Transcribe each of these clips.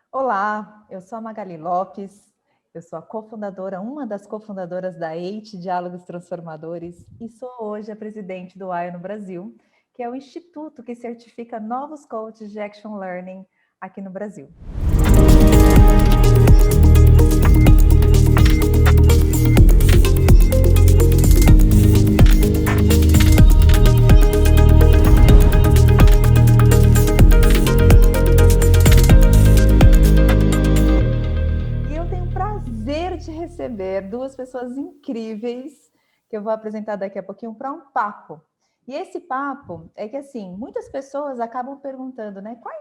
Olá, eu sou a Magali Lopes, eu sou a cofundadora, uma das cofundadoras da EIT Diálogos Transformadores e sou hoje a presidente do AIA no Brasil, que é o instituto que certifica novos coaches de Action Learning aqui no Brasil. De receber duas pessoas incríveis que eu vou apresentar daqui a pouquinho para um papo. E esse papo é que, assim, muitas pessoas acabam perguntando, né? Como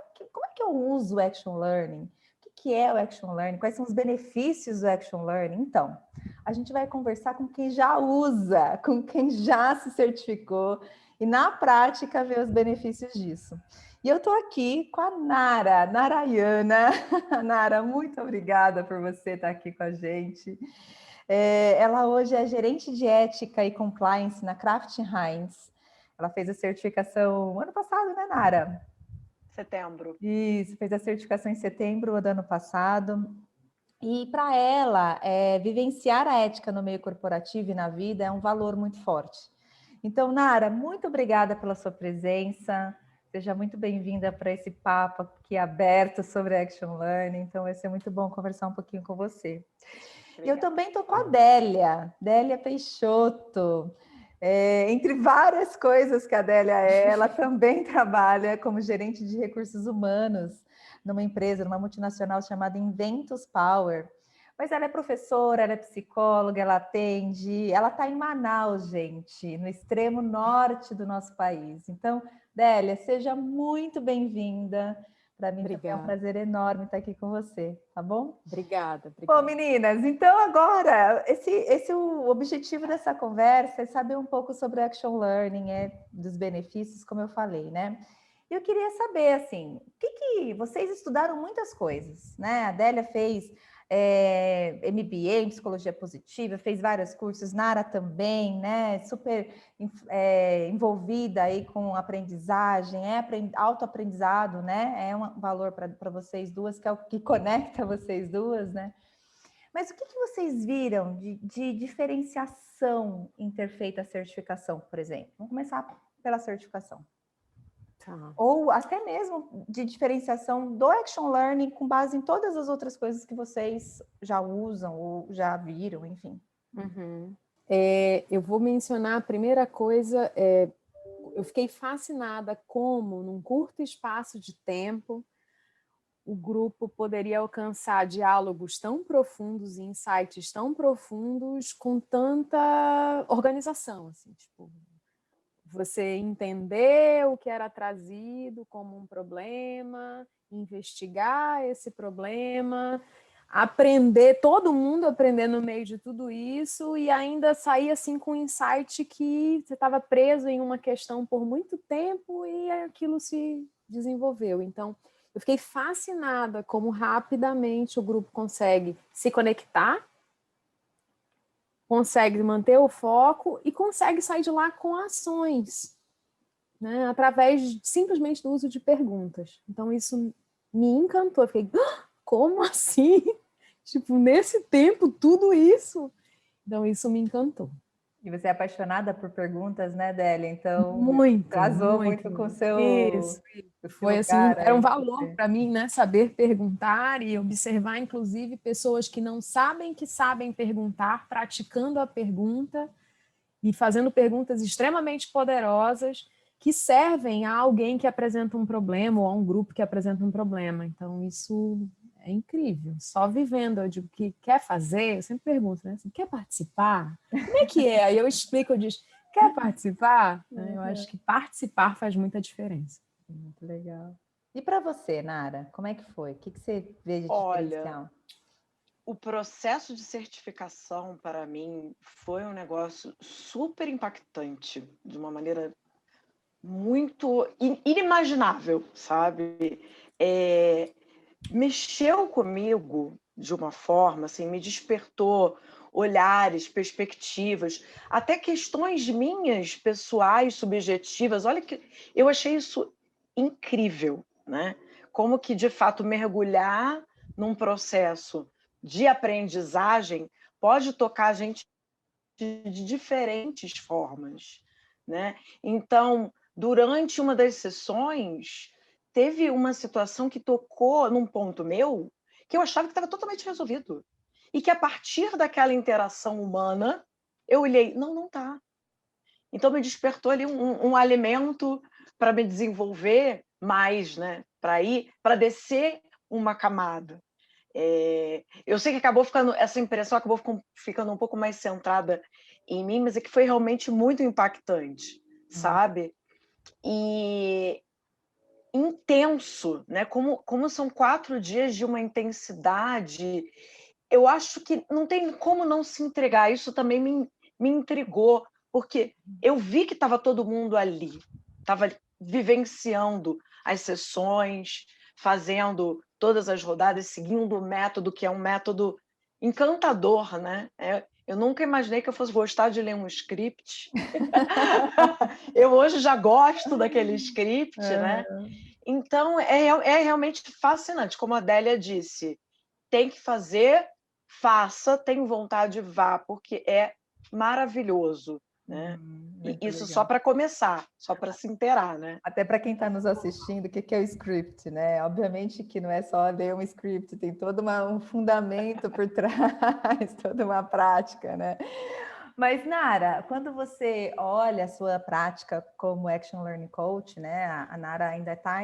é que eu uso o Action Learning? O que é o Action Learning? Quais são os benefícios do Action Learning? Então, a gente vai conversar com quem já usa, com quem já se certificou e, na prática, ver os benefícios disso. E eu estou aqui com a Nara, Narayana. Nara, muito obrigada por você estar aqui com a gente. Ela hoje é gerente de ética e compliance na Kraft Heinz. Ela fez a certificação ano passado, né, Nara? Setembro. Isso, fez a certificação em setembro do ano passado. E para ela, vivenciar a ética no meio corporativo e na vida é um valor muito forte. Então, Nara, muito obrigada pela sua presença. Seja muito bem-vinda para esse papo aqui aberto sobre Action Learning. Então, vai ser muito bom conversar um pouquinho com você. E eu também estou com a Délia Peixoto. Entre várias coisas que a Délia ela também trabalha como gerente de recursos humanos numa empresa, numa multinacional chamada Inventus Power. Mas ela é professora, ela é psicóloga, ela atende, ela está em Manaus, gente, no extremo norte do nosso país. Então, Délia, seja muito bem-vinda. Para mim também é um prazer enorme estar aqui com você, tá bom? Obrigada. Bom, meninas, então agora, esse é o objetivo dessa conversa, é saber um pouco sobre o Action Learning, dos benefícios, como eu falei, né? Eu queria saber, assim, que vocês estudaram muitas coisas, né? A Délia fez MBA em Psicologia Positiva, fez vários cursos, Nara também, né? Super envolvida aí com aprendizagem, autoaprendizado, né? É um valor para vocês duas, que é o que conecta vocês duas, né? Mas o que vocês viram de diferenciação em ter feito a certificação, por exemplo? Vamos começar pela certificação. Tá. Ou até mesmo de diferenciação do Action Learning com base em todas as outras coisas que vocês já usam ou já viram, enfim. Uhum. Eu vou mencionar a primeira coisa, eu fiquei fascinada como, num curto espaço de tempo, o grupo poderia alcançar diálogos tão profundos e insights tão profundos com tanta organização, assim, tipo, você entender o que era trazido como um problema, investigar esse problema, aprender, todo mundo aprender no meio de tudo isso e ainda sair assim com um insight que você estava preso em uma questão por muito tempo e aquilo se desenvolveu. Então, eu fiquei fascinada como rapidamente o grupo consegue se conectar, consegue manter o foco e consegue sair de lá com ações, né, através simplesmente do uso de perguntas. Então, isso me encantou. Eu fiquei, como assim? Tipo, nesse tempo, tudo isso? Então, isso me encantou. E você é apaixonada por perguntas, né, Délia? Então, muito, casou muito com o seu Isso. Foi lugar assim, era um aí. valor para mim, né, saber perguntar e observar, inclusive, pessoas que não sabem que sabem perguntar, praticando a pergunta e fazendo perguntas extremamente poderosas que servem a alguém que apresenta um problema ou a um grupo que apresenta um problema. Então, isso é incrível. Só vivendo, eu digo que quer fazer, eu sempre pergunto, né? Assim, quer participar? Como é que é? Aí eu explico, eu digo, quer participar? Eu acho que participar faz muita diferença. Muito legal. E para você, Nara, como é que foi? O que você vê de diferencial? Olha, o processo de certificação, para mim, foi um negócio super impactante, de uma maneira muito inimaginável, sabe? Mexeu comigo de uma forma, assim, me despertou olhares, perspectivas, até questões minhas, pessoais, subjetivas. Olha que eu achei isso incrível, né? Como que, de fato, mergulhar num processo de aprendizagem pode tocar a gente de diferentes formas, né? Então, durante uma das sessões, teve uma situação que tocou num ponto meu que eu achava que estava totalmente resolvido. E que, a partir daquela interação humana, eu olhei, não está. Então, me despertou ali um alimento para me desenvolver mais, né? Para descer uma camada. Eu sei que acabou ficando, essa impressão acabou ficando um pouco mais centrada em mim, mas é que foi realmente muito impactante, sabe? E intenso, né? Como são 4 dias de uma intensidade, eu acho que não tem como não se entregar. Isso também me intrigou, porque eu vi que estava todo mundo ali, estava vivenciando as sessões, fazendo todas as rodadas, seguindo o método, que é um método encantador, né? Eu nunca imaginei que eu fosse gostar de ler um script. Eu hoje já gosto daquele script, né? Então, é realmente fascinante. Como a Adélia disse, tem que fazer, faça, tem vontade, vá, porque é maravilhoso, né? E isso legal. só para começar, só para se inteirar, né? Até para quem está nos assistindo, o que é o script, né? Obviamente que não é só ler um script, tem todo um fundamento por trás, toda uma prática, né? Mas, Nara, quando você olha a sua prática como Action Learning Coach, né? A Nara ainda está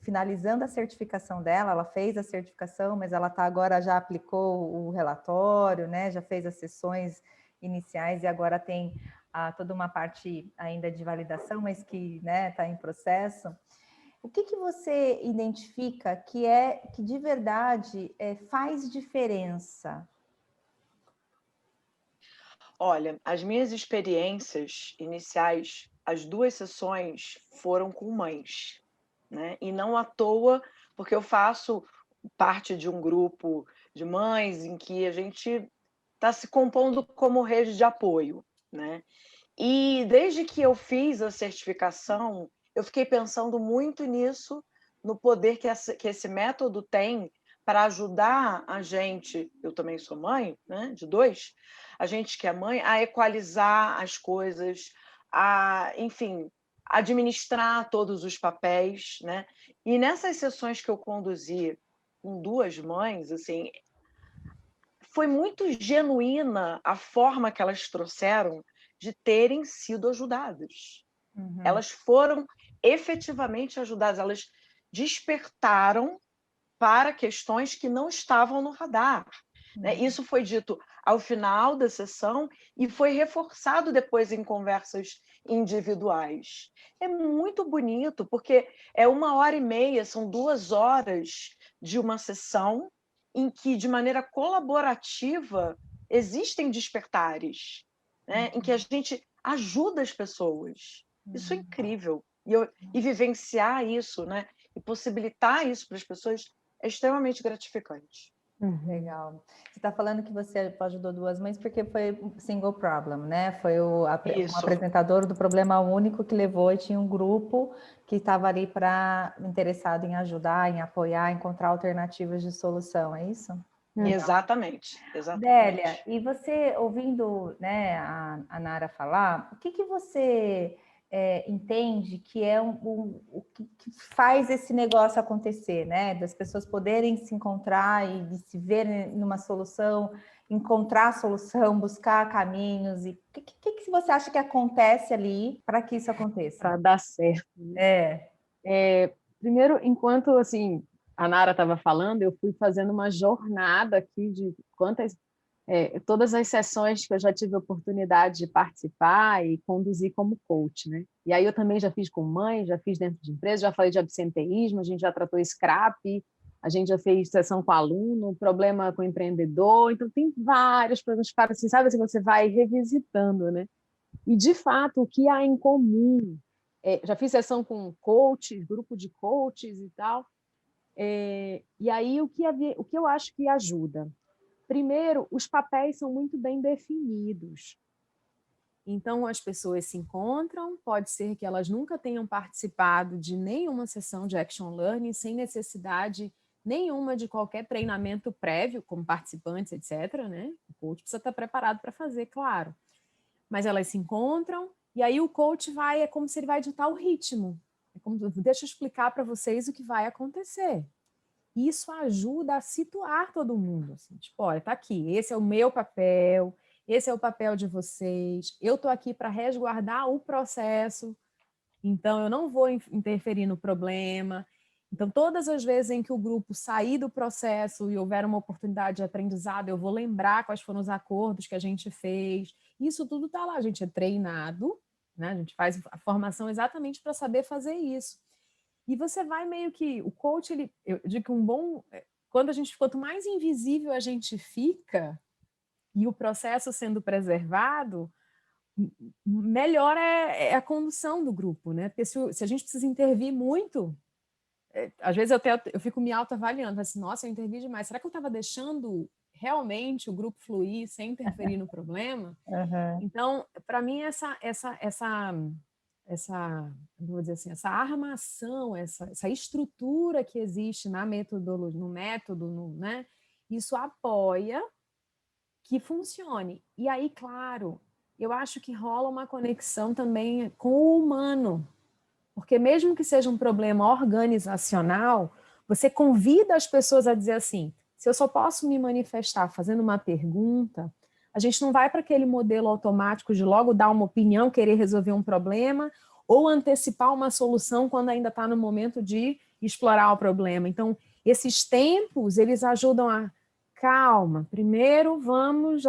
finalizando a certificação dela, ela fez a certificação, mas ela agora já aplicou o relatório, né? Já fez as sessões iniciais e agora tem toda uma parte ainda de validação, mas que está em processo. O que você identifica que de verdade faz diferença? Olha, as minhas experiências iniciais, as 2 sessões foram com mães, né? E não à toa, porque eu faço parte de um grupo de mães em que a gente está se compondo como rede de apoio, né? E desde que eu fiz a certificação, eu fiquei pensando muito nisso, no poder que esse método tem para ajudar a gente, eu também sou mãe, né, de 2, a gente que é mãe, a equalizar as coisas, enfim, administrar todos os papéis, né? E nessas sessões que eu conduzi com 2 mães, assim, foi muito genuína a forma que elas trouxeram de terem sido ajudadas. Elas foram efetivamente ajudadas, elas despertaram para questões que não estavam no radar. Né? Isso foi dito ao final da sessão e foi reforçado depois em conversas individuais. É muito bonito, porque é 1h30, são 2 horas de uma sessão em que, de maneira colaborativa, existem despertares, né? Em que a gente ajuda as pessoas. Isso é incrível. E vivenciar isso, né? E possibilitar isso para as pessoas é extremamente gratificante. Legal. Você está falando que você ajudou 2 mães porque foi um single problem, né? Foi um apresentador do problema único que levou e tinha um grupo que estava ali interessado em ajudar, em apoiar, encontrar alternativas de solução, é isso? Exatamente. Délia, e você ouvindo, né, a Nara falar, o que você entende que é o que faz esse negócio acontecer, né? Das pessoas poderem se encontrar e de se verem numa solução, encontrar a solução, buscar caminhos. E o que você acha que acontece ali para que isso aconteça? Para dar certo. Né? Primeiro, enquanto assim a Nara estava falando, eu fui fazendo uma jornada aqui de todas as sessões que eu já tive a oportunidade de participar e conduzir como coach, né? E aí eu também já fiz com mãe, já fiz dentro de empresa, já falei de absenteísmo, a gente já tratou scrap, a gente já fez sessão com aluno, problema com empreendedor, então tem vários problemas para assim, sabe assim, você vai revisitando, né? E de fato o que há em comum, já fiz sessão com coaches, grupo de coaches e tal, e aí o que eu acho que ajuda? Primeiro, os papéis são muito bem definidos. Então, as pessoas se encontram, pode ser que elas nunca tenham participado de nenhuma sessão de Action Learning, sem necessidade nenhuma de qualquer treinamento prévio, como participantes, etc., né? O coach precisa estar preparado para fazer, claro. Mas elas se encontram, e aí o coach é como se ele vai ditar o ritmo. Deixa eu explicar para vocês o que vai acontecer. Isso ajuda a situar todo mundo. Assim, tipo, olha, tá aqui, esse é o meu papel, esse é o papel de vocês, eu tô aqui para resguardar o processo, então eu não vou interferir no problema. Então, todas as vezes em que o grupo sair do processo e houver uma oportunidade de aprendizado, eu vou lembrar quais foram os acordos que a gente fez. Isso tudo está lá, a gente é treinado, né? A gente faz a formação exatamente para saber fazer isso. E você vai meio que... O coach, eu digo que quanto mais invisível a gente fica e o processo sendo preservado, melhor é a condução do grupo, né? Porque se a gente precisa intervir muito, às vezes eu fico me autoavaliando, assim, nossa, eu intervi demais. Será que eu estava deixando realmente o grupo fluir sem interferir no problema? Uhum. Então, para mim, vou dizer assim, essa armação, essa estrutura que existe na metodologia, no método, né? Isso apoia que funcione. E aí, claro, eu acho que rola uma conexão também com o humano, porque mesmo que seja um problema organizacional, você convida as pessoas a dizer assim, se eu só posso me manifestar fazendo uma pergunta, a gente não vai para aquele modelo automático de logo dar uma opinião, querer resolver um problema, ou antecipar uma solução quando ainda está no momento de explorar o problema. Então, esses tempos, eles ajudam a... Calma, primeiro vamos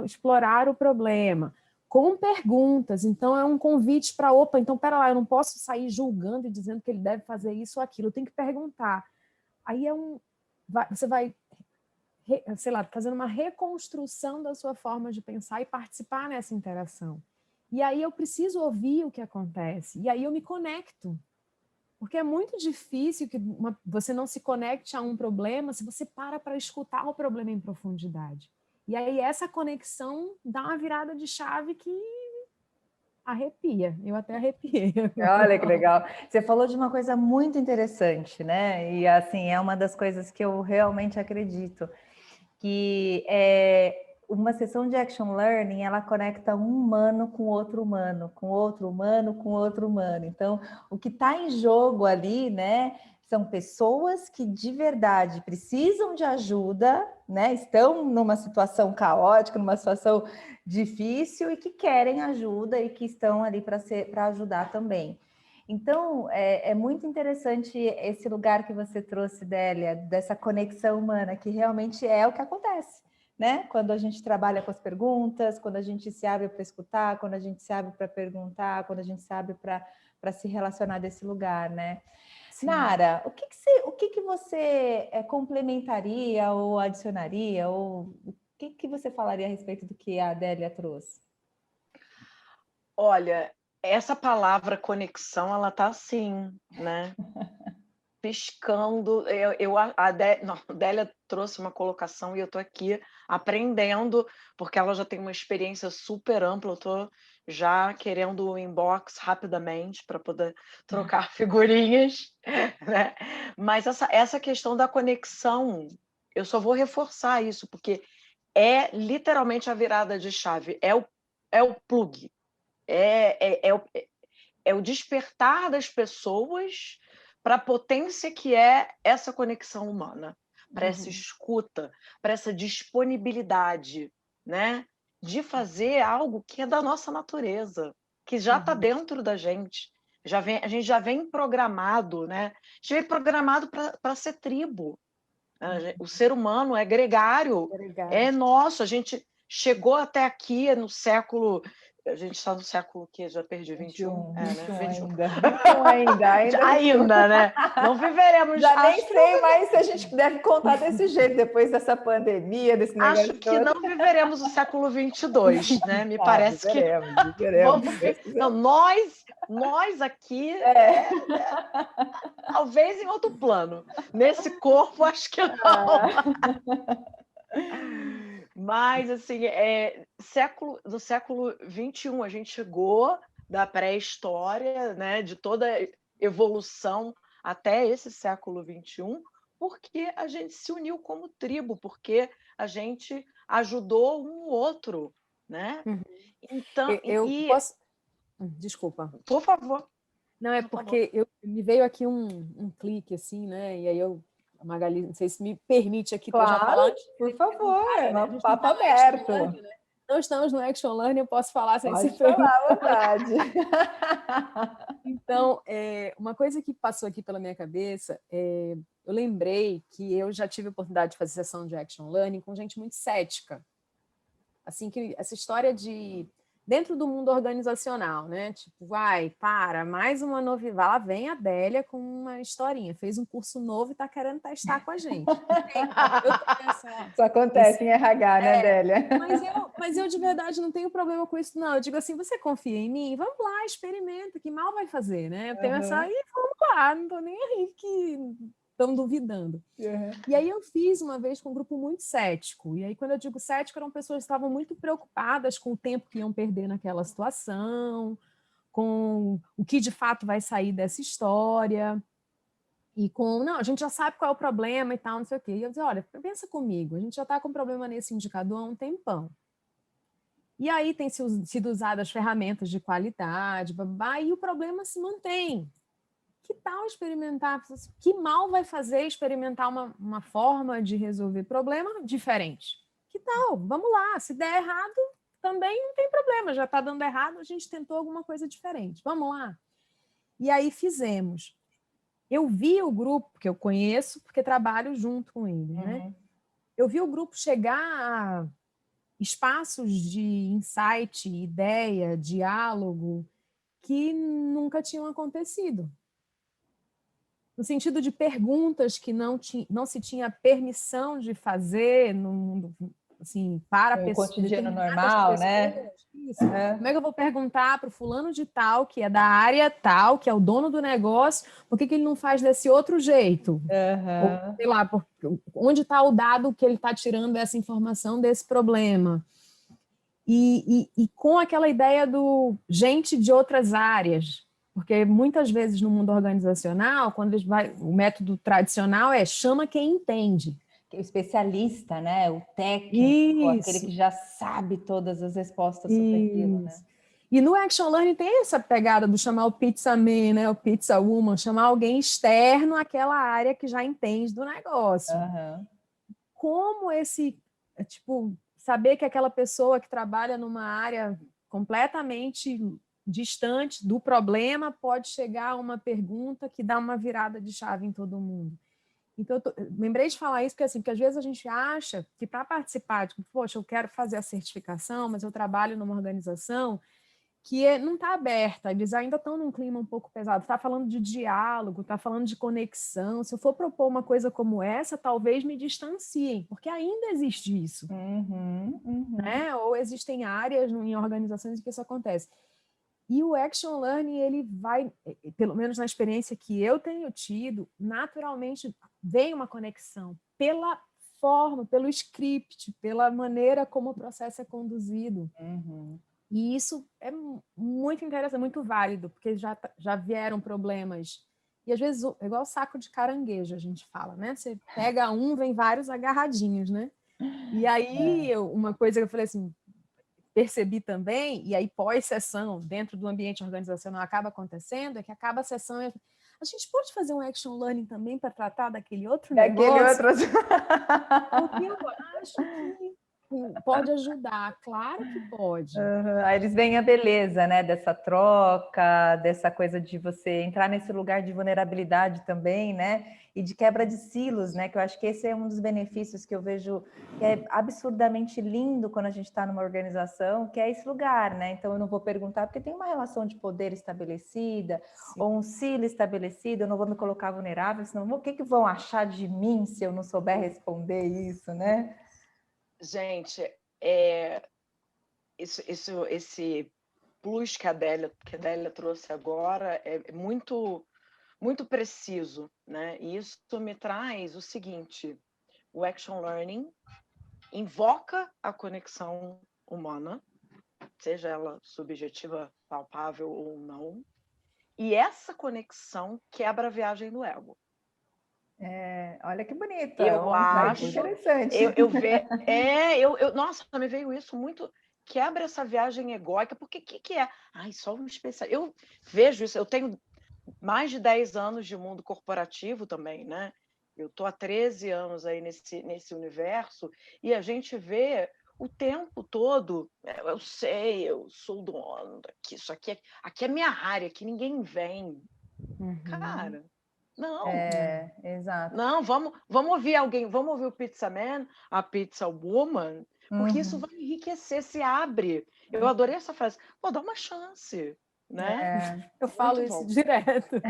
explorar o problema com perguntas. Então, é um convite para, opa, então, pera lá, eu não posso sair julgando e dizendo que ele deve fazer isso ou aquilo, eu tenho que perguntar. Aí você vai, sei lá, fazendo uma reconstrução da sua forma de pensar e participar nessa interação. E aí eu preciso ouvir o que acontece, e aí eu me conecto. Porque é muito difícil que você não se conecte a um problema se você para escutar o problema em profundidade. E aí essa conexão dá uma virada de chave que arrepia. Eu até arrepiei. Olha que legal. Você falou de uma coisa muito interessante, né? E assim, é uma das coisas que eu realmente acredito, que é uma sessão de action learning, ela conecta um humano com outro humano, com outro humano, com outro humano. Então, o que está em jogo ali, né, são pessoas que de verdade precisam de ajuda, né, estão numa situação caótica, numa situação difícil e que querem ajuda e que estão ali para ajudar também. Então, é muito interessante esse lugar que você trouxe, Délia, dessa conexão humana, que realmente é o que acontece, né? Quando a gente trabalha com as perguntas, quando a gente se abre para escutar, quando a gente se abre para perguntar, quando a gente se abre para se relacionar desse lugar, né? Sim. Nara, o que você complementaria ou adicionaria, ou o que você falaria a respeito do que a Délia trouxe? Olha, essa palavra conexão, ela tá assim, né? Piscando. A Délia trouxe uma colocação e eu tô aqui aprendendo, porque ela já tem uma experiência super ampla. Eu tô já querendo o inbox rapidamente para poder trocar figurinhas, né? Mas essa questão da conexão, eu só vou reforçar isso, porque é literalmente a virada de chave, é o plug. É o despertar das pessoas para a potência que é essa conexão humana, para essa escuta, para essa disponibilidade, né, de fazer algo que é da nossa natureza, que já está dentro da gente. A gente já vem programado, né? A gente vem programado para ser tribo. O ser humano é gregário, é nosso. A gente chegou até aqui no século... A gente está no século que já perdi, 21? 21 ainda, né? Não viveremos... Já nem sei mais se a gente deve contar desse jeito, depois dessa pandemia, desse negócio. Acho que não viveremos o século 22, né? Me parece viveremos, que... Não, nós aqui... talvez em outro plano. Nesse corpo, acho que não. Mas, assim, do século 21, a gente chegou da pré-história, né, de toda a evolução até esse século 21, porque a gente se uniu como tribo, porque a gente ajudou um outro, né? Uhum. Então, Eu posso... Desculpa. por favor. Não, é Por favor. porque me veio aqui um clique, assim, né? E aí a Magali, não sei se me permite aqui, para eu já Claro, falar antes por de favor, perguntarem, é né? A um gente não papo está no Action aberto. Learning, né? Não estamos no Action Learning, eu posso falar sem ser Pode falar à perguntada. vontade. Então, uma coisa que passou aqui pela minha cabeça, eu lembrei que eu já tive a oportunidade de fazer sessão de Action Learning com gente muito cética. Assim, que essa história de... dentro do mundo organizacional, né? Tipo, mais uma novidade. Lá vem a Adélia com uma historinha. Fez um curso novo e está querendo testar com a gente. Eu tenho Isso acontece em RH, né, Adélia? Mas eu de verdade não tenho problema com isso, não. Eu digo assim, você confia em mim? Vamos lá, experimenta, que mal vai fazer, né? Eu tenho essa, e vamos lá, não estou nem aí que estão duvidando. E aí eu fiz uma vez com um grupo muito cético. E aí, quando eu digo cético, eram pessoas que estavam muito preocupadas com o tempo que iam perder naquela situação, com o que de fato vai sair dessa história. E não, a gente já sabe qual é o problema e tal, não sei o quê. E eu disse, olha, pensa comigo, a gente já está com problema nesse indicador há um tempão. E aí tem sido usadas ferramentas de qualidade, e o problema se mantém. Que tal experimentar? Que mal vai fazer experimentar uma forma de resolver problema diferente? Que tal? Vamos lá, se der errado, também não tem problema, já está dando errado, a gente tentou alguma coisa diferente. Vamos lá. E aí fizemos. Eu vi o grupo, que eu conheço, porque trabalho junto com eles, né? Eu vi o grupo chegar a espaços de insight, ideia, diálogo, que nunca tinham acontecido. No sentido de perguntas que não se tinha permissão de fazer no mundo, assim, para No cotidiano determinadas normal, pessoas. né? Isso. Como é que eu vou perguntar para o fulano de tal, que é da área tal, que é o dono do negócio, por que ele não faz desse outro jeito? Ou, sei lá, onde está o dado que ele está tirando essa informação desse problema? E com aquela ideia do gente de outras áreas, porque muitas vezes no mundo organizacional, quando o método tradicional chama quem entende. O especialista, né? O técnico, Isso. Aquele que já sabe todas as respostas sobre aquilo, né? E no Action Learning tem essa pegada do chamar o pizza man, né? O pizza woman, chamar alguém externo àquela área que já entende do negócio. Como saber que aquela pessoa que trabalha numa área completamente distante do problema pode chegar a uma pergunta que dá uma virada de chave em todo mundo. Então, lembrei de falar isso porque às vezes a gente acha que para participar, poxa, eu quero fazer a certificação, mas eu trabalho numa organização que não está aberta, eles ainda estão num clima um pouco pesado, está falando de diálogo, está falando de conexão, se eu for propor uma coisa como essa, talvez me distanciem, porque ainda existe isso. Né? Ou existem áreas em organizações em que isso acontece. E o Action Learning, ele vai, pelo menos na experiência que eu tenho tido, naturalmente vem uma conexão pela forma, pelo script, pela maneira como o processo é conduzido. E isso é muito interessante, muito válido, porque já vieram problemas. E às vezes, é igual saco de caranguejo, a gente fala, né? Você pega vem vários agarradinhos, né? E aí, uma coisa que eu falei assim, percebi também, e aí pós-sessão, dentro do ambiente organizacional, acaba acontecendo, é que acaba a sessão e a gente pode fazer um Action Learning também para tratar daquele outro negócio? Porque eu acho que pode ajudar, claro que pode. Aí eles veem a beleza, né, dessa troca, dessa coisa de você entrar nesse lugar de vulnerabilidade também, né, e de quebra de silos, né, que eu acho que esse é um dos benefícios que eu vejo que é absurdamente lindo quando a gente está numa organização, que é esse lugar, né, então eu não vou perguntar porque tem uma relação de poder estabelecida, ou um silo estabelecido, eu não vou me colocar vulnerável, senão o que vão achar de mim se eu não souber responder isso, né? Gente, esse plus que a Adélia trouxe agora é muito, muito preciso, né? E isso me traz o seguinte: o Action Learning invoca a conexão humana, seja ela subjetiva, palpável ou não, e essa conexão quebra a viagem do ego. Olha que bonito, é Eu um insight acho, interessante. nossa, me veio isso muito, quebra essa viagem egóica, porque o que é? Ai, só um especial. Eu vejo isso, eu tenho mais de 10 anos de mundo corporativo também, né? Eu estou há 13 anos aí nesse universo, e a gente vê o tempo todo, eu sei, eu sou o dono daqui, isso aqui é minha área, aqui ninguém vem. Cara, não. Exato. Não, vamos ouvir alguém, vamos ouvir o Pizza Man, a Pizza Woman, porque isso vai enriquecer, se abre. Eu adorei essa frase. Pô, dá uma chance, né? Eu falo Muito isso bom. direto.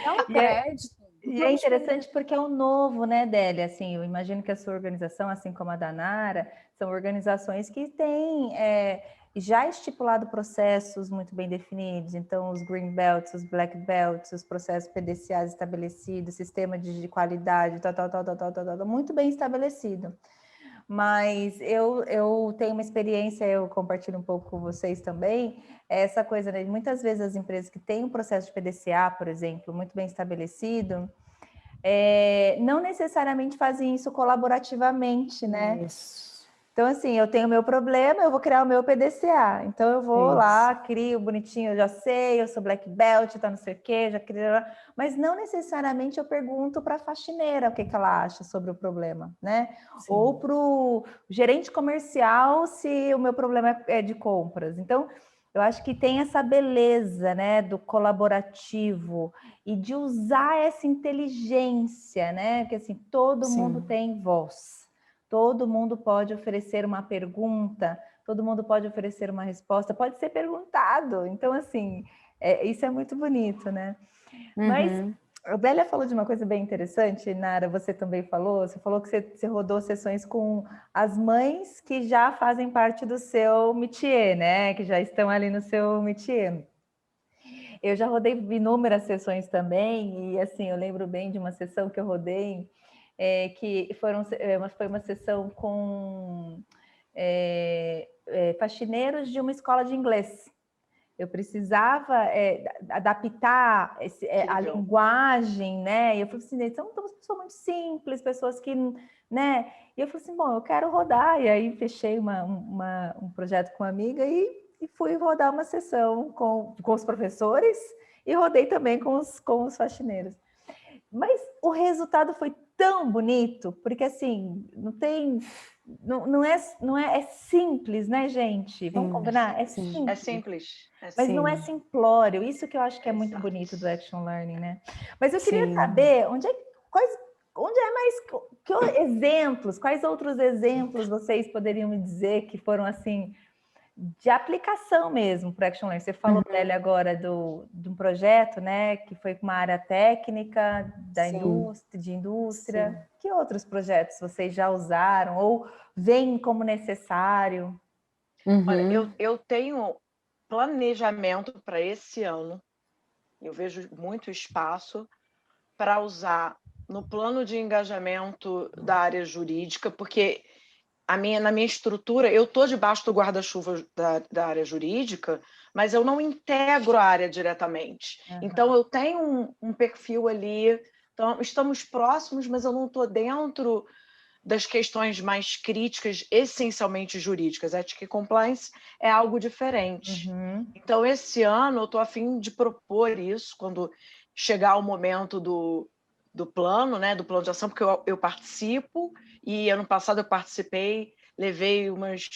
Dá um crédito. E é interessante porque é o novo, né, Délia? Assim, eu imagino que a sua organização, assim como a da Nara, são organizações que têm já estipulado processos muito bem definidos. Então, os Green Belts, os Black Belts, os processos PDCAs estabelecidos, sistema de qualidade, tal, muito bem estabelecido. Mas eu tenho uma experiência, eu compartilho um pouco com vocês também, essa coisa, né? Muitas vezes as empresas que têm um processo de PDCA, por exemplo, muito bem estabelecido, não necessariamente fazem isso colaborativamente, né? Isso. Então, assim, eu tenho o meu problema, eu vou criar o meu PDCA. Então, eu vou lá, crio bonitinho, eu já sei, eu sou black belt, tá não sei o quê, já criei... Mas não necessariamente eu pergunto para a faxineira o que ela acha sobre o problema, né? Sim. Ou para o gerente comercial se o meu problema é de compras. Então, eu acho que tem essa beleza, né, do colaborativo e de usar essa inteligência, né? Porque, assim, todo mundo tem voz. Todo mundo pode oferecer uma pergunta, todo mundo pode oferecer uma resposta, pode ser perguntado. Então, assim, isso é muito bonito, né? Mas a Bélia falou de uma coisa bem interessante, Nara, você também falou, você falou que você rodou sessões com as mães que já fazem parte do seu métier, né? Que já estão ali no seu métier. Eu já rodei inúmeras sessões também, e assim, eu lembro bem de uma sessão que eu rodei, que foi uma sessão com faxineiros de uma escola de inglês. Eu precisava adaptar a linguagem, né? E eu falei assim, são pessoas muito simples, pessoas que, né? E eu falei assim, bom, eu quero rodar. E aí fechei um projeto com uma amiga e fui rodar uma sessão com os professores e rodei também com os faxineiros. Mas o resultado foi tão bonito, porque assim, é simples, né, gente? Vamos combinar? É simples. É simples. Mas não é simplório. Isso que eu acho que é muito bonito do Action Learning, né? Mas eu queria saber quais outros exemplos vocês poderiam me dizer que foram assim de aplicação mesmo para Action Learning. Você falou, Bélia, agora de um projeto, né, que foi com uma área técnica de indústria. Sim. Que outros projetos vocês já usaram ou veem como necessário? Olha, eu tenho planejamento para esse ano. Eu vejo muito espaço para usar no plano de engajamento da área jurídica, porque na minha estrutura, eu estou debaixo do guarda-chuva da área jurídica, mas eu não integro a área diretamente. Então, eu tenho um perfil ali, então, estamos próximos, mas eu não estou dentro das questões mais críticas, essencialmente jurídicas. Ética e compliance é algo diferente. Então, esse ano, eu estou a fim de propor isso, quando chegar o momento do plano, né, do plano de ação, porque eu participo, e ano passado eu participei, levei umas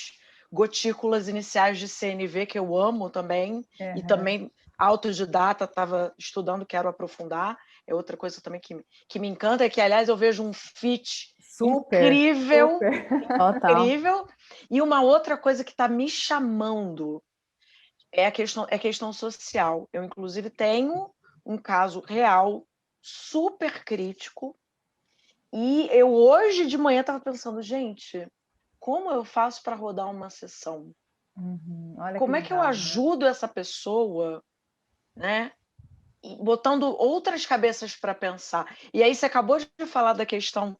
gotículas iniciais de CNV, que eu amo também, e também autodidata, estava estudando, quero aprofundar. É outra coisa também que me encanta, é que, aliás, eu vejo um fit incrível. E uma outra coisa que está me chamando é a questão social. Eu, inclusive, tenho um caso real super crítico, e eu hoje de manhã estava pensando, gente, como eu faço para rodar uma sessão? Como é que eu ajudo essa pessoa, né? Botando outras cabeças para pensar. E aí você acabou de falar da questão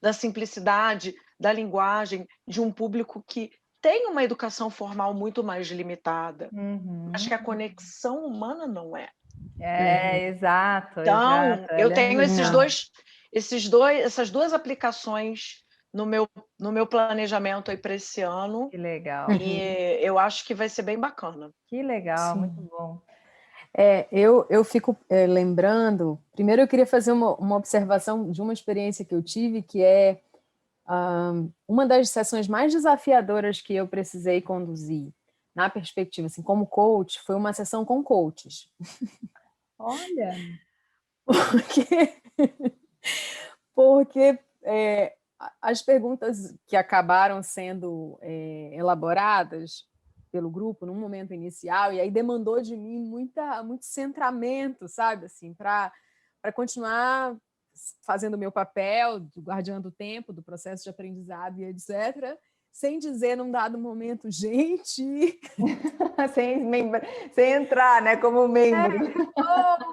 da simplicidade, da linguagem, de um público que tem uma educação formal muito mais limitada. Acho que a conexão humana não é. Exato, Então, exato. eu Ela é tenho muito legal. essas duas aplicações no meu planejamento aí para esse ano, Que legal. e eu acho que vai ser bem bacana. Que legal, muito Sim. bom. Eu fico lembrando, primeiro eu queria fazer uma observação de uma experiência que eu tive, que é uma das sessões mais desafiadoras que eu precisei conduzir, na perspectiva, assim, como coach, foi uma sessão com coaches. Olha, Porque, porque as perguntas que acabaram sendo elaboradas pelo grupo num momento inicial, e aí demandou de mim muito centramento, sabe, assim, para continuar fazendo o meu papel do guardião do tempo, do processo de aprendizado e etc., sem dizer num dado momento, gente, sem entrar, né, como membro.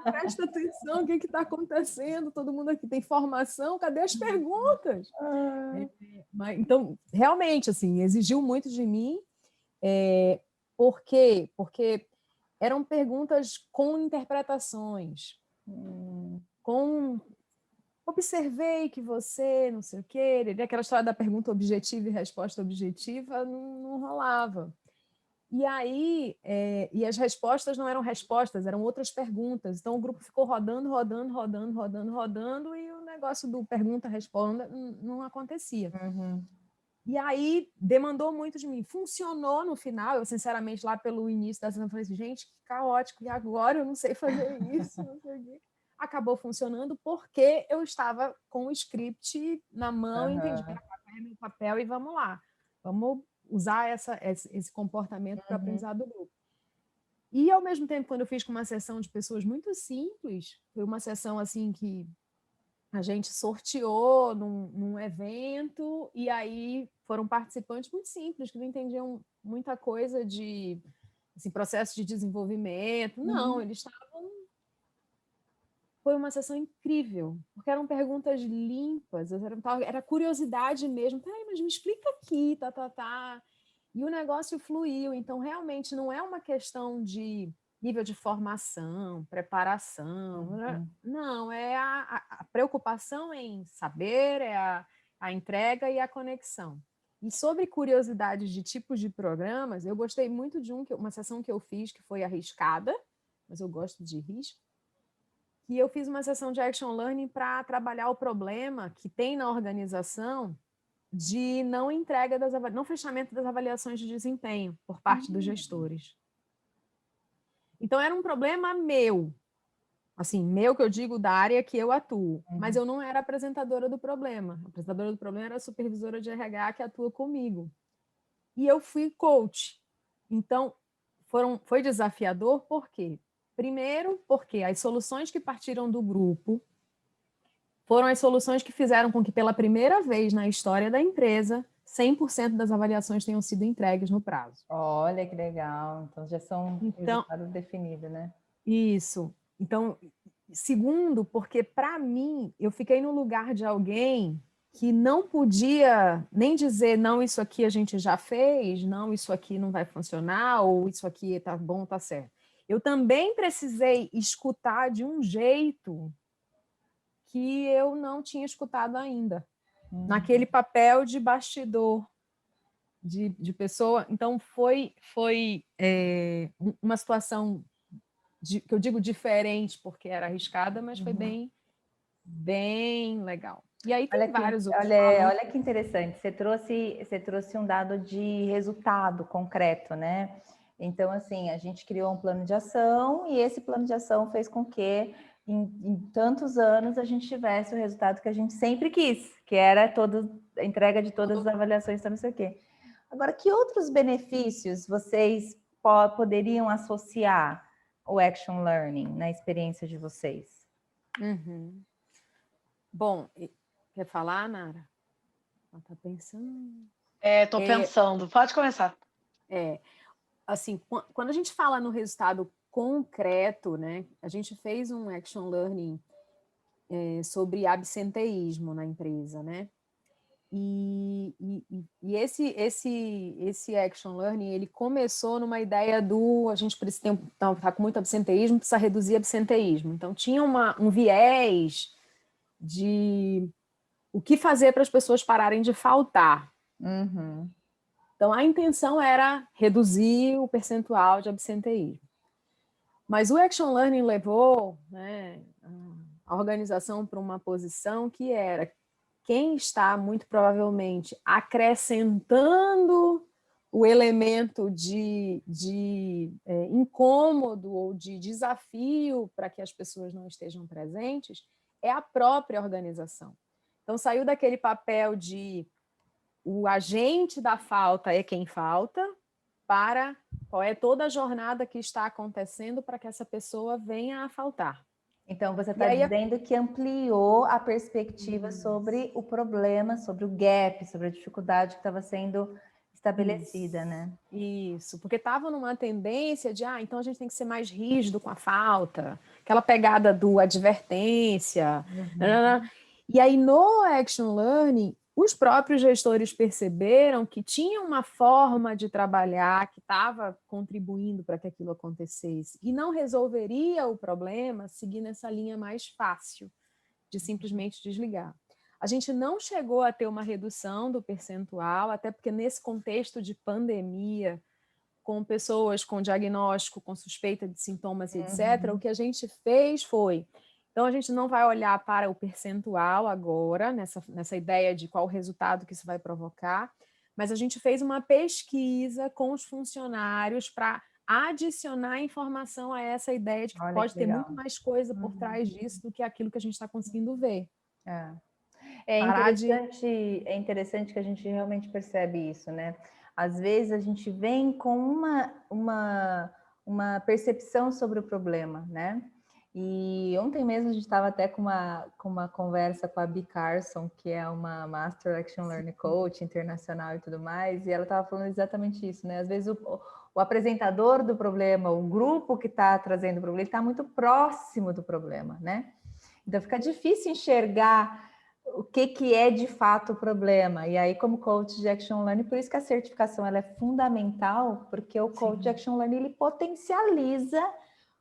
presta atenção, o que está acontecendo? Todo mundo aqui tem formação, cadê as perguntas? Então, realmente, assim, exigiu muito de mim. Por quê? Porque eram perguntas com interpretações, com observei que você, não sei o quê, aquela história da pergunta objetiva e resposta objetiva não rolava. E aí, e as respostas não eram respostas, eram outras perguntas. Então o grupo ficou rodando, e o negócio do pergunta-responda não acontecia. Uhum. E aí demandou muito de mim. Funcionou no final, eu sinceramente lá pelo início da semana falei assim, gente, que caótico, e agora eu não sei fazer isso, não sei o quê. Acabou funcionando porque eu estava com o script na mão, entendi, meu papel e vamos lá. Vamos usar esse comportamento para o aprendizado do grupo. E, ao mesmo tempo, quando eu fiz com uma sessão de pessoas muito simples, foi uma sessão assim que a gente sorteou num evento, e aí foram participantes muito simples, que não entendiam muita coisa de assim, processo de desenvolvimento. Não, eles estavam... Foi uma sessão incrível, porque eram perguntas limpas, era curiosidade mesmo. Peraí, mas me explica aqui, tá. E o negócio fluiu. Então, realmente, não é uma questão de nível de formação, preparação. Não, é a preocupação em saber, a entrega e a conexão. E sobre curiosidades de tipos de programas, eu gostei muito de uma sessão que eu fiz, que foi arriscada, mas eu gosto de risco, que eu fiz uma sessão de Action Learning para trabalhar o problema que tem na organização de não entrega não fechamento das avaliações de desempenho por parte dos gestores. Então, era um problema meu, assim, meu que eu digo da área que eu atuo, mas eu não era apresentadora do problema. A apresentadora do problema era a supervisora de RH que atua comigo. E eu fui coach. Então, foi desafiador, por quê? Primeiro, porque as soluções que partiram do grupo foram as soluções que fizeram com que, pela primeira vez na história da empresa, 100% das avaliações tenham sido entregues no prazo. Olha que legal. Então já são resultados definidos, né? Isso. Então, segundo, porque para mim, eu fiquei no lugar de alguém que não podia nem dizer, não, isso aqui a gente já fez, não, isso aqui não vai funcionar, ou isso aqui tá bom, tá certo. Eu também precisei escutar de um jeito que eu não tinha escutado ainda, naquele papel de bastidor, de pessoa. Então, foi uma situação que eu digo diferente, porque era arriscada, mas foi bem legal. E aí tem vários outros. Olha que interessante, você trouxe um dado de resultado concreto, né? Então, assim, a gente criou um plano de ação e esse plano de ação fez com que em tantos anos a gente tivesse o resultado que a gente sempre quis, que era a entrega de todas as avaliações, não sei o quê. Agora, que outros benefícios vocês poderiam associar o Action Learning na experiência de vocês? Bom, quer falar, Nara? Ela está pensando. Estou pensando. Pode começar. Assim, quando a gente fala no resultado concreto, né? A gente fez um Action Learning sobre absenteísmo na empresa, né? E esse Action Learning, ele começou numa ideia a gente precisa tá com muito absenteísmo, precisa reduzir absenteísmo. Então, tinha um viés de o que fazer para as pessoas pararem de faltar. Uhum. Então, a intenção era reduzir o percentual de absenteísmo. Mas o Action Learning levou, né, a organização para uma posição que era quem está, muito provavelmente, acrescentando o elemento de incômodo ou de desafio para que as pessoas não estejam presentes, é a própria organização. Então, saiu daquele papel de o agente da falta é quem falta, para qual é toda a jornada que está acontecendo para que essa pessoa venha a faltar. Então, você está dizendo que ampliou a perspectiva sobre o problema, sobre o gap, sobre a dificuldade que estava sendo estabelecida, né? Isso, porque estava numa tendência de, então a gente tem que ser mais rígido com a falta, aquela pegada do advertência. E aí, no Action Learning, os próprios gestores perceberam que tinha uma forma de trabalhar que estava contribuindo para que aquilo acontecesse e não resolveria o problema seguindo essa linha mais fácil de simplesmente desligar. A gente não chegou a ter uma redução do percentual, até porque nesse contexto de pandemia, com pessoas com diagnóstico, com suspeita de sintomas, etc., o que a gente fez foi... Então, a gente não vai olhar para o percentual agora, nessa ideia de qual o resultado que isso vai provocar, mas a gente fez uma pesquisa com os funcionários para adicionar informação a essa ideia de que pode ter muito mais coisa por trás disso do que aquilo que a gente está conseguindo ver. É interessante que a gente realmente percebe isso, né? Às vezes a gente vem com uma percepção sobre o problema, né? E ontem mesmo a gente estava até com uma conversa com a Bea Carson, que é uma Master Action Learning Coach internacional e tudo mais, e ela estava falando exatamente isso, né? Às vezes o apresentador do problema, o grupo que está trazendo o problema, ele está muito próximo do problema, né? Então fica difícil enxergar o que é de fato o problema. E aí, como coach de Action Learning, por isso que a certificação ela é fundamental, porque o coach de Action Learning ele potencializa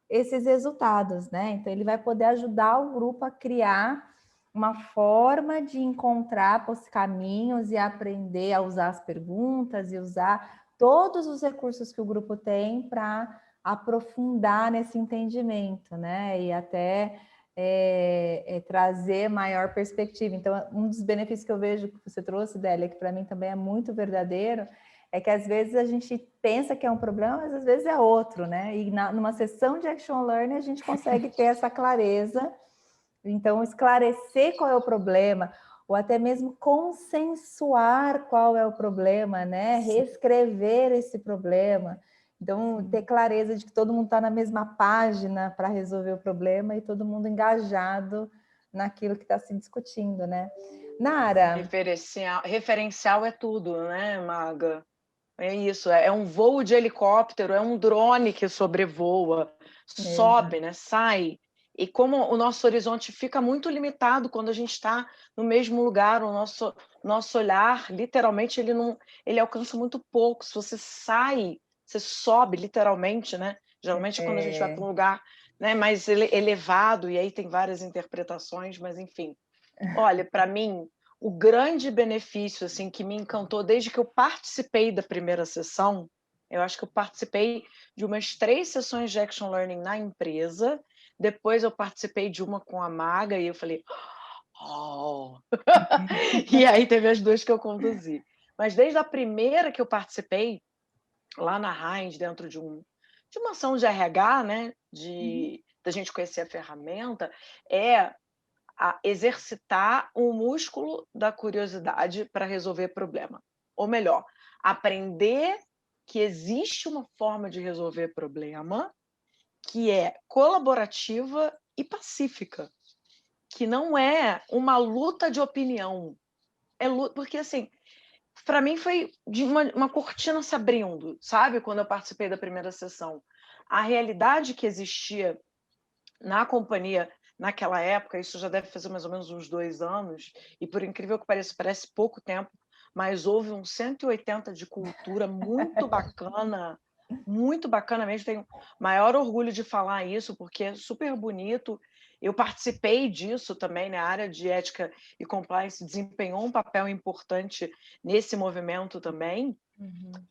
esses resultados, né? Então, ele vai poder ajudar o grupo a criar uma forma de encontrar os caminhos e aprender a usar as perguntas e usar todos os recursos que o grupo tem para aprofundar nesse entendimento, né? E até trazer maior perspectiva. Então, um dos benefícios que eu vejo que você trouxe, Délia, que para mim também é muito verdadeiro, é que às vezes a gente pensa que é um problema, mas às vezes é outro, né? E numa sessão de Action Learning a gente consegue ter essa clareza, então esclarecer qual é o problema, ou até mesmo consensuar qual é o problema, né? Reescrever esse problema. Então, ter clareza de que todo mundo está na mesma página para resolver o problema e todo mundo engajado naquilo que está se discutindo, né? Nara... Referencial é tudo, né, Maga? É isso, é um voo de helicóptero, é um drone que sobrevoa, sobe, né, sai. E como o nosso horizonte fica muito limitado quando a gente está no mesmo lugar, o nosso olhar, literalmente, ele alcança muito pouco. Se você sai, você sobe, literalmente, né? Geralmente, quando a gente vai para um lugar, né, mais elevado, e aí tem várias interpretações, mas enfim. Olha, para mim, o grande benefício assim, que me encantou desde que eu participei da primeira sessão, eu acho que eu participei de umas 3 sessões de Action Learning na empresa, depois eu participei de uma com a Maga e eu falei, oh! E aí teve as 2 que eu conduzi. Mas desde a primeira que eu participei, lá na Heinz, dentro de uma ação de RH, né, da gente conhecer a ferramenta, a exercitar o músculo da curiosidade para resolver problema. Ou melhor, aprender que existe uma forma de resolver problema que é colaborativa e pacífica, que não é uma luta de opinião. Porque, assim, para mim foi de uma cortina se abrindo, sabe? Quando eu participei da primeira sessão. A realidade que existia na companhia naquela época, isso já deve fazer mais ou menos uns 2 anos, e por incrível que pareça, parece pouco tempo, mas houve um 180 de cultura muito bacana mesmo, tenho maior orgulho de falar isso, porque é super bonito. Eu participei disso também, né, a área de ética e compliance desempenhou um papel importante nesse movimento também,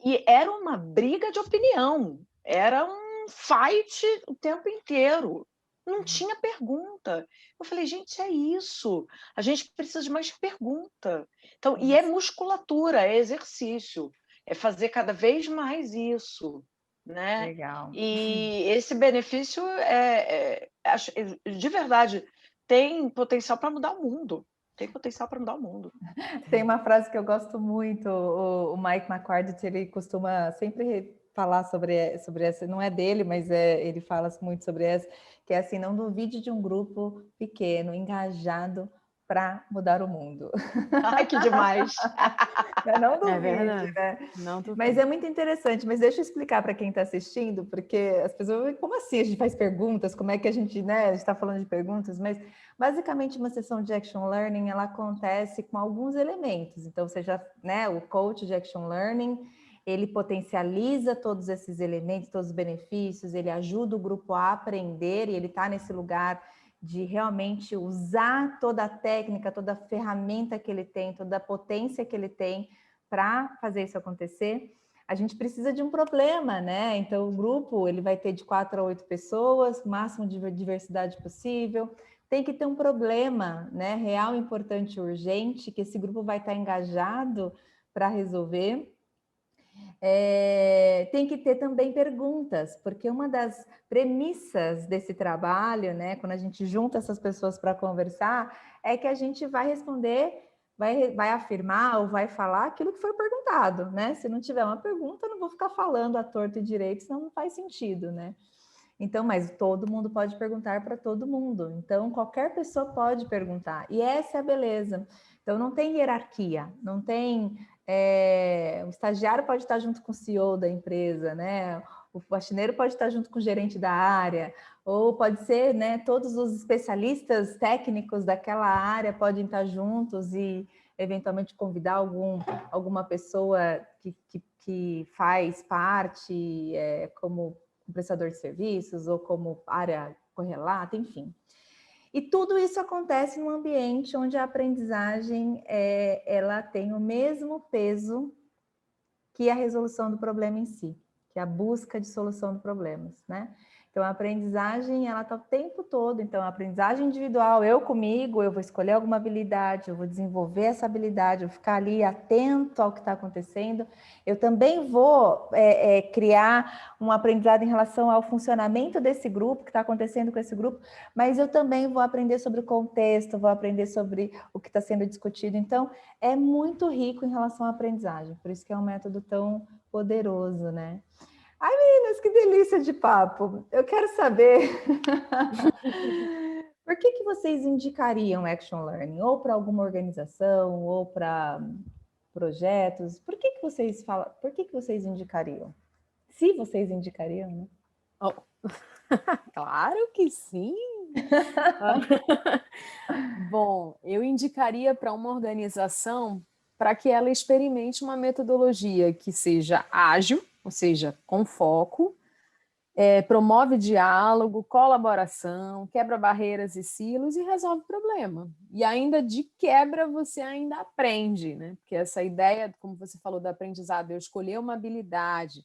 e era uma briga de opinião, era um fight o tempo inteiro, não tinha pergunta. Eu falei: "Gente, é isso, a gente precisa de mais pergunta". Então e é musculatura, é exercício, é fazer cada vez mais isso, né. Legal. E esse benefício acho de verdade, tem potencial para mudar o mundo, tem potencial para mudar o mundo. Tem uma frase que eu gosto muito, o Mike McCarthy, ele costuma sempre falar sobre essa, não é dele, mas ele fala muito sobre essa, que é assim, não duvide de um grupo pequeno, engajado para mudar o mundo. Ai, que demais. Não É duvide, verdade. né? Não Mas duvido. é muito interessante, mas deixa eu explicar para quem está assistindo, porque as pessoas vão, como assim a gente faz perguntas, como é que a gente, né, está falando de perguntas, mas basicamente uma sessão de Action Learning, ela acontece com alguns elementos, então você já, né, o coach de Action Learning, ele potencializa todos esses elementos, todos os benefícios, ele ajuda o grupo a aprender, e ele está nesse lugar de realmente usar toda a técnica, toda a ferramenta que ele tem, toda a potência que ele tem para fazer isso acontecer. A gente precisa de um problema, né? Então, o grupo ele vai ter de 4 a 8 pessoas, máximo de diversidade possível. Tem que ter um problema, né? Real, importante, urgente, que esse grupo vai estar engajado para resolver. Tem que ter também perguntas, porque uma das premissas desse trabalho, né, quando a gente junta essas pessoas para conversar, é que a gente vai responder, vai afirmar ou vai falar aquilo que foi perguntado, né? Se não tiver uma pergunta, eu não vou ficar falando à torto e direito, senão não faz sentido, né? Então, mas todo mundo pode perguntar para todo mundo. Então, qualquer pessoa pode perguntar. E essa é a beleza. Então, não tem hierarquia, não tem. O estagiário pode estar junto com o CEO da empresa, né? O faxineiro pode estar junto com o gerente da área, ou pode ser, né? Todos os especialistas técnicos daquela área podem estar juntos e eventualmente convidar alguma pessoa que faz parte como prestador de serviços ou como área correlata, enfim. E tudo isso acontece num ambiente onde a aprendizagem ela tem o mesmo peso que a resolução do problema em si, que é a busca de solução de problemas, né? Então, a aprendizagem, ela está o tempo todo. Então, a aprendizagem individual, eu comigo, eu vou escolher alguma habilidade, eu vou desenvolver essa habilidade, eu vou ficar ali atento ao que está acontecendo. Eu também vou criar um aprendizado em relação ao funcionamento desse grupo, que está acontecendo com esse grupo, mas eu também vou aprender sobre o contexto, vou aprender sobre o que está sendo discutido. Então, é muito rico em relação à aprendizagem, por isso que é um método tão poderoso, né? Ai, meninas, que delícia de papo! Eu quero saber por que vocês indicariam Action Learning? Ou para alguma organização, ou para projetos? Por que vocês falam? Por que vocês indicariam? Se vocês indicariam, né? Oh. Claro que sim! Bom, eu indicaria para uma organização para que ela experimente uma metodologia que seja ágil, ou seja, com foco, promove diálogo, colaboração, quebra barreiras e silos e resolve problema. E ainda de quebra você ainda aprende, né? Porque essa ideia, como você falou, do aprendizado, eu escolher uma habilidade,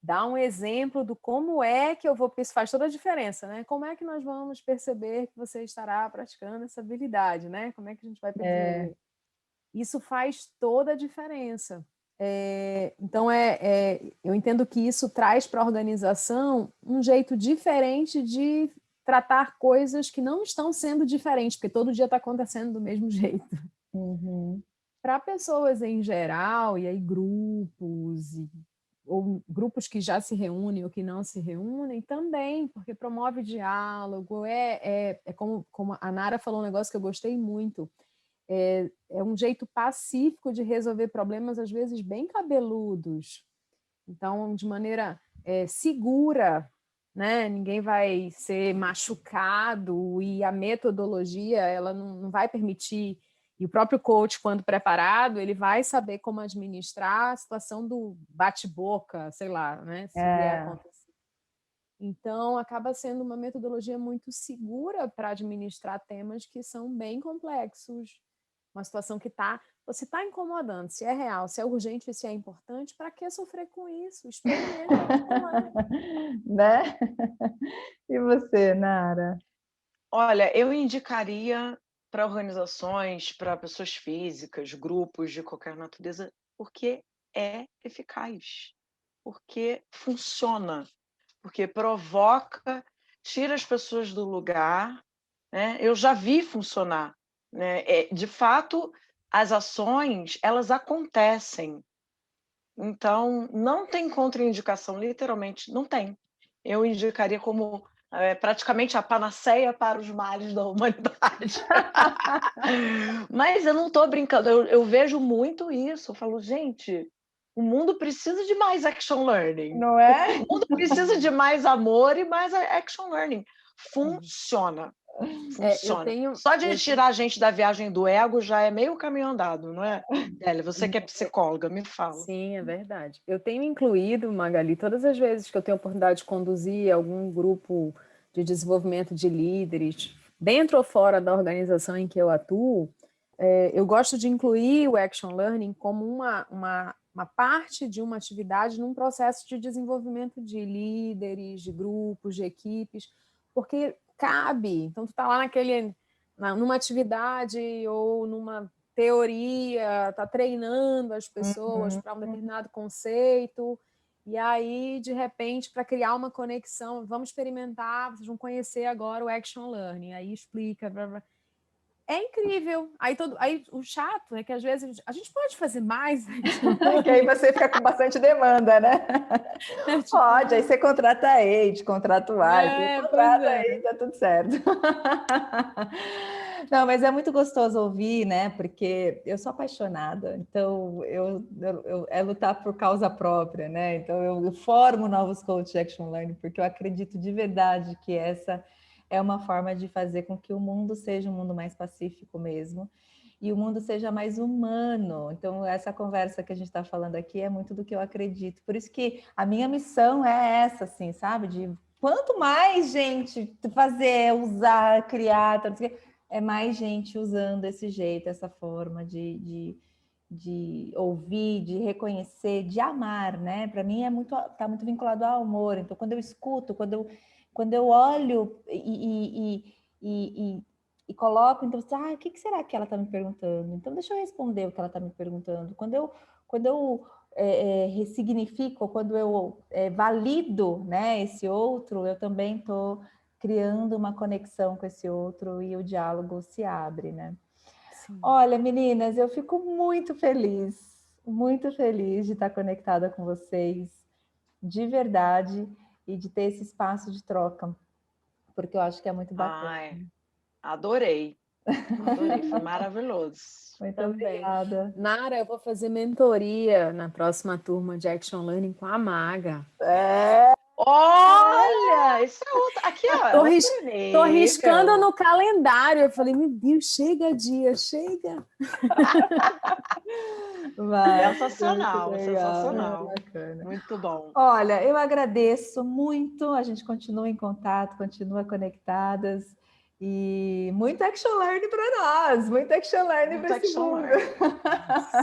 dar um exemplo do como é que eu vou, isso faz toda a diferença, né? Como é que nós vamos perceber que você estará praticando essa habilidade, né? Como é que a gente vai perceber? Isso faz toda a diferença. Então, eu entendo que isso traz para a organização um jeito diferente de tratar coisas que não estão sendo diferentes, porque todo dia está acontecendo do mesmo jeito. Uhum. Para pessoas em geral, e aí grupos, ou grupos que já se reúnem ou que não se reúnem, também, porque promove diálogo, como a Nara falou um negócio que eu gostei muito, é um jeito pacífico de resolver problemas, às vezes bem cabeludos. Então, de maneira segura, né? Ninguém vai ser machucado e a metodologia ela não vai permitir. E o próprio coach, quando preparado, ele vai saber como administrar a situação do bate-boca, sei lá, né? Se vier a acontecer. Então, acaba sendo uma metodologia muito segura para administrar temas que são bem complexos. Uma situação que você está incomodando, se é real, se é urgente, se é importante, para que sofrer com isso? Experimenta. Né? E você, Nara? Olha, eu indicaria para organizações, para pessoas físicas, grupos de qualquer natureza, porque é eficaz, porque funciona, porque provoca, tira as pessoas do lugar, né? Eu já vi funcionar, né? De fato, as ações, elas acontecem. Então, não tem contraindicação, literalmente, não tem. Eu indicaria como praticamente a panaceia para os males da humanidade. Mas eu não estou brincando, eu vejo muito isso. Eu falo, gente, o mundo precisa de mais action learning. Não é? O mundo precisa de mais amor e mais action learning. Funciona. Funciona. Só de tirar a gente da viagem do ego já é meio caminho andado, não é? Délia, você que é psicóloga, me fala. Sim, é verdade. Eu tenho incluído, Magali, todas as vezes que eu tenho a oportunidade de conduzir algum grupo de desenvolvimento de líderes, dentro ou fora da organização em que eu atuo, eu gosto de incluir o Action Learning como uma parte de uma atividade num processo de desenvolvimento de líderes, de grupos, de equipes, porque cabe. Então, tu está lá numa atividade ou numa teoria, está treinando as pessoas para um determinado conceito, e aí, de repente, para criar uma conexão, vamos experimentar, vocês vão conhecer agora o Action Learning, aí explica, blá, blá. É incrível. Aí o chato é que às vezes a gente pode fazer mais. Que aí você fica com bastante demanda, né? Pode, aí você contrata aid, contrata o ar, você contrata aí, tá tudo certo. Não, mas é muito gostoso ouvir, né? Porque eu sou apaixonada, então é lutar por causa própria, né? Então eu formo novos coaches de Action Learning, porque eu acredito de verdade que essa é uma forma de fazer com que o mundo seja um mundo mais pacífico mesmo, e o mundo seja mais humano. Então, essa conversa que a gente está falando aqui é muito do que eu acredito. Por isso que a minha missão é essa, assim, sabe? De quanto mais gente fazer, usar, criar, é mais gente usando esse jeito, essa forma de ouvir, de reconhecer, de amar, né? Para mim tá muito vinculado ao amor. Então, quando eu escuto, quando eu olho e coloco, então, o que será que ela está me perguntando? Então, deixa eu responder o que ela está me perguntando. Quando eu ressignifico, quando eu valido, né, esse outro, eu também estou criando uma conexão com esse outro e o diálogo se abre, né? Sim. Olha, meninas, eu fico muito feliz de estar conectada com vocês, de verdade, e de ter esse espaço de troca, porque eu acho que é muito bacana. Ai, adorei, foi maravilhoso. Muito obrigada. Nara, eu vou fazer mentoria na próxima turma de Action Learning com a Maga. Olha, isso é outra. Aqui, ó. Tô riscando no calendário. Eu falei, meu Deus, chega dia, chega. Sensacional, sensacional. Bacana. Muito bom. Olha, eu agradeço muito. A gente continua em contato, continua conectadas. E muito action learning para nós, muito action learning para esse mundo.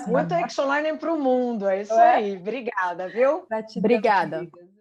Muito action learning para o mundo, é isso aí. Obrigada, viu? Gratidão, obrigada. Amiga.